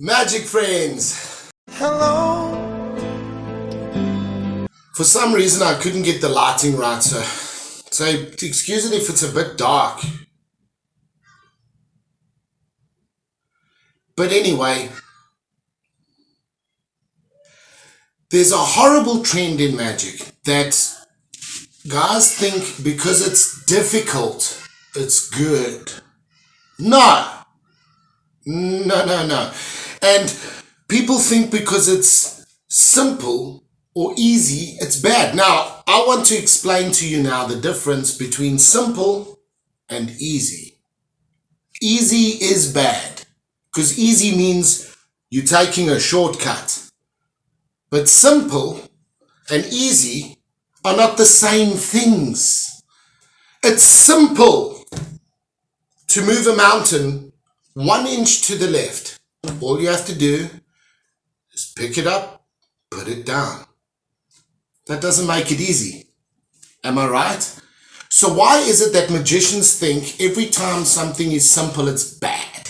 Magic friends! Hello. For some reason I couldn't get the lighting right, so excuse it if it's a bit dark. But anyway, there's a horrible trend in magic that guys think because it's difficult, it's good. No. And people think because it's simple or easy, it's bad. Now, I want to explain to you now the difference between simple and easy. Easy is bad because easy means you're taking a shortcut. But simple and easy are not the same things. It's simple to move a mountain 1 inch to the left. All you have to do is pick it up, put it down. That doesn't make it easy. Am I right? So why is it that magicians think every time something is simple, it's bad?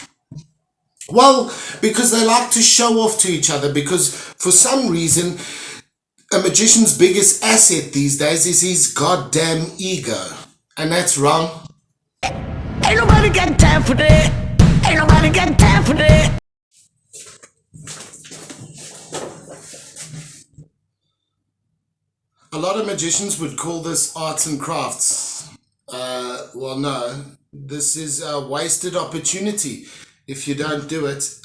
Well, because they like to show off to each other, because for some reason, a magician's biggest asset these days is his goddamn ego. And that's wrong. Ain't nobody got time for that. Ain't nobody got time for that. A lot of magicians would call this arts and crafts. Well, no, this is a wasted opportunity if you don't do it.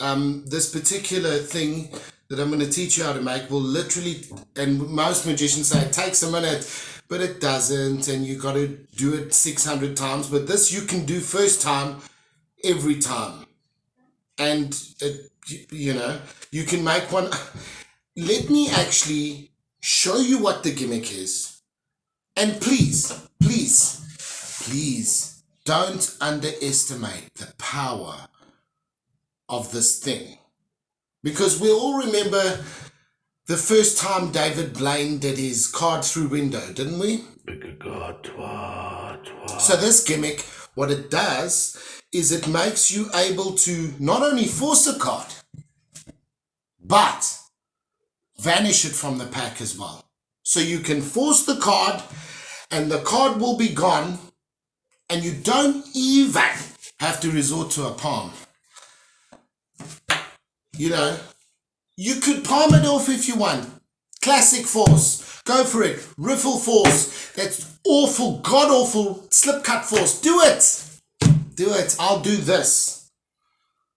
This particular thing that I'm going to teach you how to make will literally, and most magicians say it takes a minute, but it doesn't, and you got to do it 600 times. But this you can do first time, every time. And, you can make one. Let me actually show you what the gimmick is. And please don't underestimate the power of this thing. Because we all remember the first time David Blaine did his card through window, didn't we? So this gimmick, what it does is it makes you able to not only force a card, but vanish it from the pack as well. So you can force the card and the card will be gone and you don't even have to resort to a palm. You could palm it off if you want. Classic force. Go for it. Riffle force. That's awful, god-awful slip cut force. Do it. Do it. I'll do this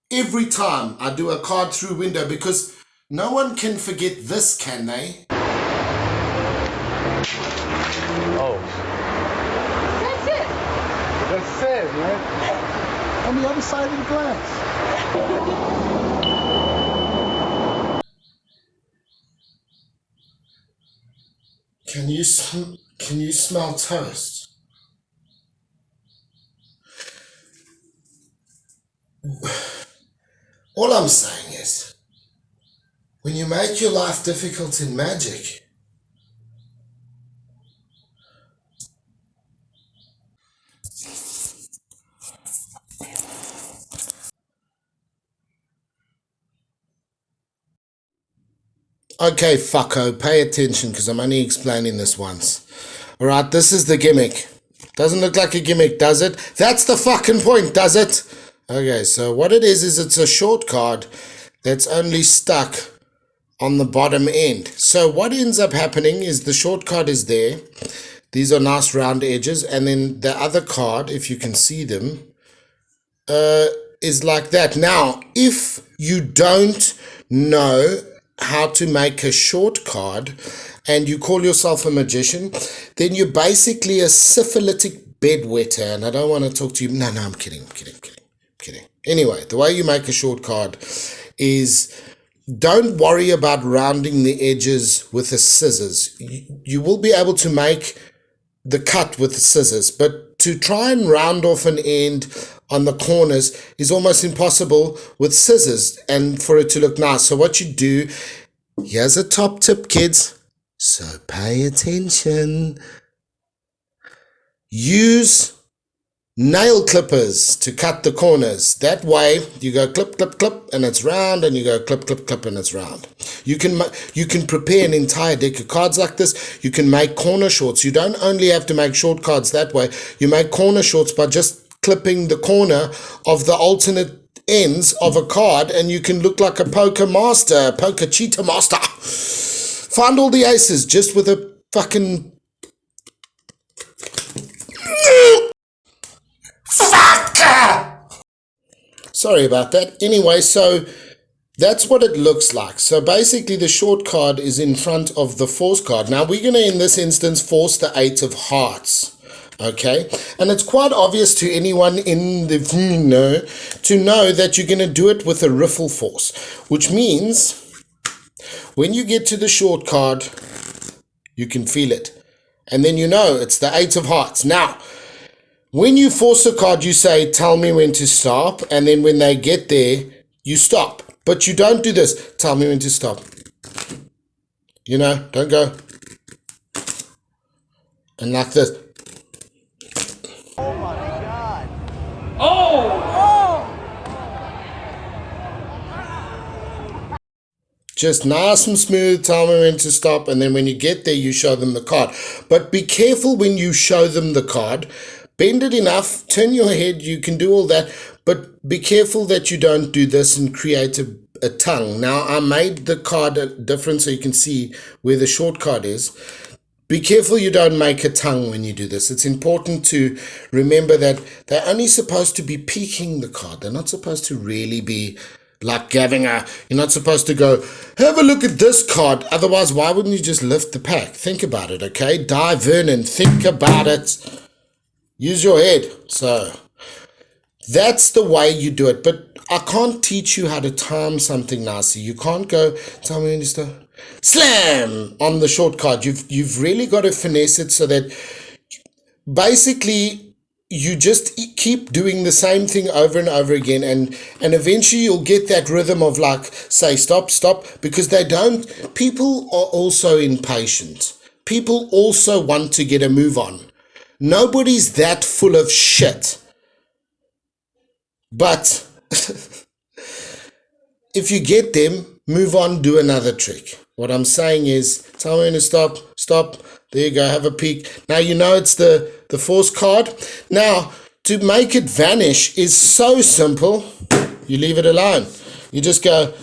every time I do a card through window because no one can forget this, can they? Oh. That's it, man. On the other side of the glass. Can you smell toast? All I'm saying is, when you make your life difficult in magic, okay, fucko, pay attention because I'm only explaining this once. Alright, this is the gimmick. Doesn't look like a gimmick, does it? That's the fucking point, does it? Okay, so what it is it's a short card that's only stuck on the bottom end. So what ends up happening is the short card is there. These are nice round edges. And then the other card, if you can see them, is like that. Now, if you don't know how to make a short card and you call yourself a magician, then you're basically a syphilitic bedwetter. And I don't want to talk to you. No, I'm kidding. Anyway, the way you make a short card is don't worry about rounding the edges with the scissors. You will be able to make the cut with the scissors, but to try and round off an end on the corners is almost impossible with scissors and for it to look nice. So what you do, here's a top tip, kids. So pay attention. Use nail clippers to cut the corners. That way you go clip, clip, clip, and it's round, and you go clip, clip, clip, and it's round. You can prepare an entire deck of cards like this. You can make corner shorts. You don't only have to make short cards that way. You make corner shorts by just clipping the corner of the alternate ends of a card, and you can look like a poker master, poker cheater master. Find all the aces just with a fucking... Sorry about that. Anyway, so that's what it looks like. So basically the short card is in front of the force card. Now we're going to, in this instance, force the 8 of hearts. Okay, and it's quite obvious to anyone in the to know that you're going to do it with a riffle force, which means when you get to the short card, you can feel it. And then you know it's the 8 of hearts. Now, when you force a card, you say, tell me when to stop. And then when they get there, you stop. But you don't do this. Tell me when to stop. You know, don't go. And like this. Oh my God. Oh! Just nice and smooth, tell me when to stop, and then when you get there, you show them the card. But be careful when you show them the card. Bend it enough, turn your head, you can do all that, but be careful that you don't do this and create a tongue. Now, I made the card different so you can see where the short card is. Be careful you don't make a tongue when you do this. It's important to remember that they're only supposed to be peeking the card. They're not supposed to really be like having you're not supposed to go, have a look at this card. Otherwise, why wouldn't you just lift the pack? Think about it, okay? Die Vernon, think about it. Use your head. So that's the way you do it. But I can't teach you how to time something nicely. You can't go, tell me when to start. Slam on the short card. You've really got to finesse it so that basically you just keep doing the same thing over and over again, and eventually you'll get that rhythm of like, say stop, stop, because people are also impatient. People also want to get a move on. Nobody's that full of shit. But if you get them, move on, do another trick. What I'm saying is, tell me when to stop, stop. There you go, have a peek. Now you know it's the force card. Now, to make it vanish is so simple. You leave it alone. You just go,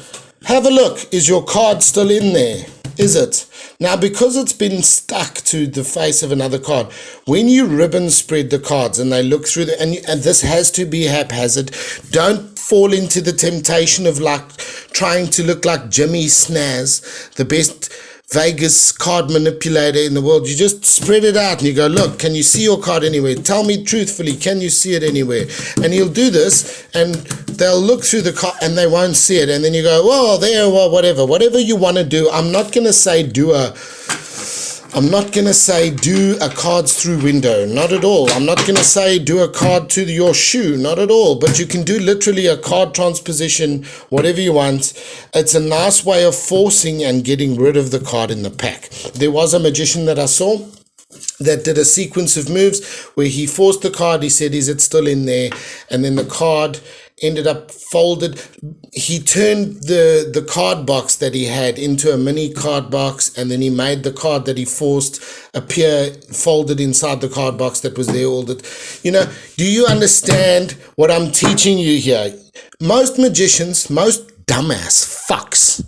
have a look. Is your card still in there? Is it? Now, because it's been stuck to the face of another card, when you ribbon spread the cards and they look through and this has to be haphazard, don't fall into the temptation of like trying to look like Jimmy Snaz, the best Vegas card manipulator in the world. You just spread it out and you go, look, can you see your card anywhere? Tell me truthfully, can you see it anywhere? And he'll do this and they'll look through the card and they won't see it. And then you go, well, there, well, whatever you want to do. I'm not going to say do a cards through window, not at all. I'm not going to say do a card to your shoe, not at all. But you can do literally a card transposition, whatever you want. It's a nice way of forcing and getting rid of the card in the pack. There was a magician that I saw that did a sequence of moves where he forced the card. He said, is it still in there? And then the card ended up folded. He turned the card box that he had into a mini card box, and then he made the card that he forced appear folded inside the card box that was there all the do you understand what I'm teaching you here? Most magicians, most dumbass fucks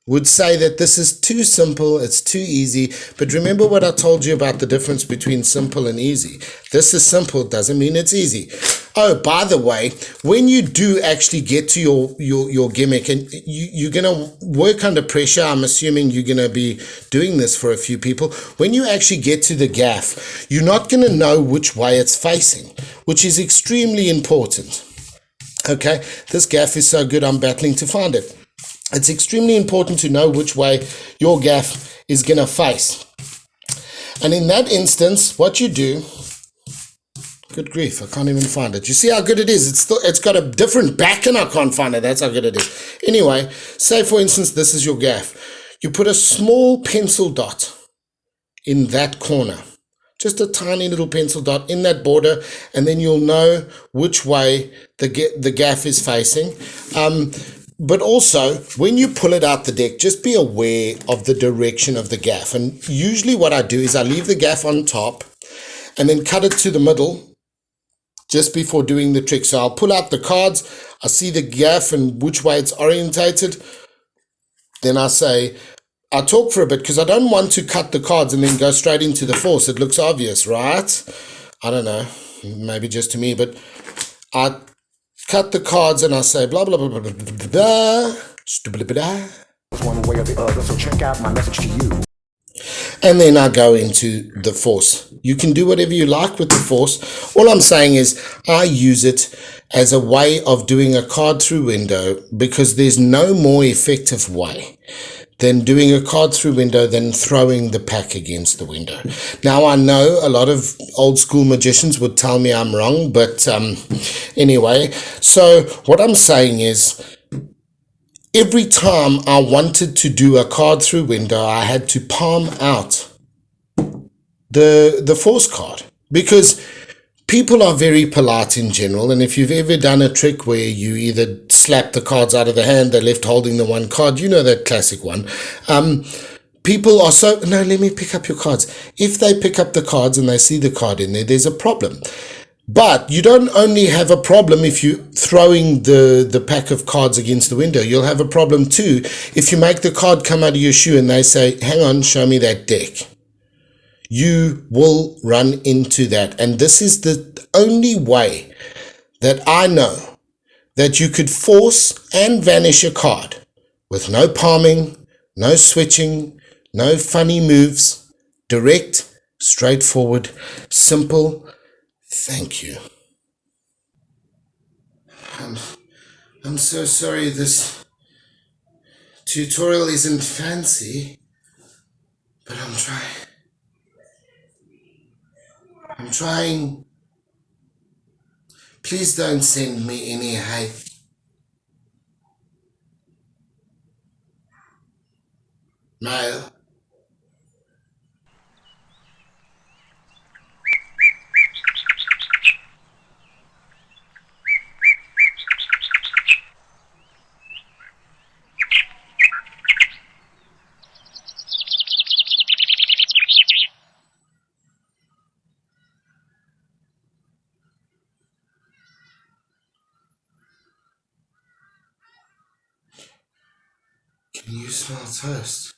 would say that this is too simple, it's too easy. But remember what I told you about the difference between simple and easy. This is simple, doesn't mean it's easy. Oh, by the way, when you do actually get to your gimmick and you're going to work under pressure, I'm assuming you're going to be doing this for a few people. When you actually get to the gaff, you're not going to know which way it's facing, which is extremely important. Okay, this gaff is so good, I'm battling to find it. It's extremely important to know which way your gaff is going to face. And in that instance, what you do, good grief, I can't even find it. You see how good it is? It's got a different back and I can't find it. That's how good it is. Anyway, say for instance, this is your gaff. You put a small pencil dot in that corner. just a tiny little pencil dot in that border, and then you'll know which way the gaff is facing. But also, when you pull it out the deck, just be aware of the direction of the gaff. And usually what I do is I leave the gaff on top and then cut it to the middle just before doing the trick. So I'll pull out the cards, I see the gaff and which way it's orientated. Then I talk for a bit because I don't want to cut the cards and then go straight into the force. It looks obvious, right? I don't know, maybe just to me, but I cut the cards and I say blah, blah, blah, blah, blah, blah, blah. One way or the other, so check out my message to you. And then I go into the force. You can do whatever you like with the force. All I'm saying is I use it as a way of doing a card through window because there's no more effective way than doing a card through window than throwing the pack against the window. Now, I know a lot of old school magicians would tell me I'm wrong, but anyway, so what I'm saying is every time I wanted to do a card through window, I had to palm out the force card because people are very polite in general, and if you've ever done a trick where you either slap the cards out of the hand, they're left holding the one card, you know that classic one. People are so, no, let me pick up your cards. If they pick up the cards and they see the card in there, there's a problem. But you don't only have a problem if you're throwing the pack of cards against the window. You'll have a problem too if you make the card come out of your shoe and they say, hang on, show me that deck. You will run into that. And this is the only way that I know that you could force and vanish a card with no palming, no switching, no funny moves, direct, straightforward, simple. Thank you. I'm so sorry this tutorial isn't fancy, but I'm trying. Please don't send me any hate. Mail. Can you smell toast?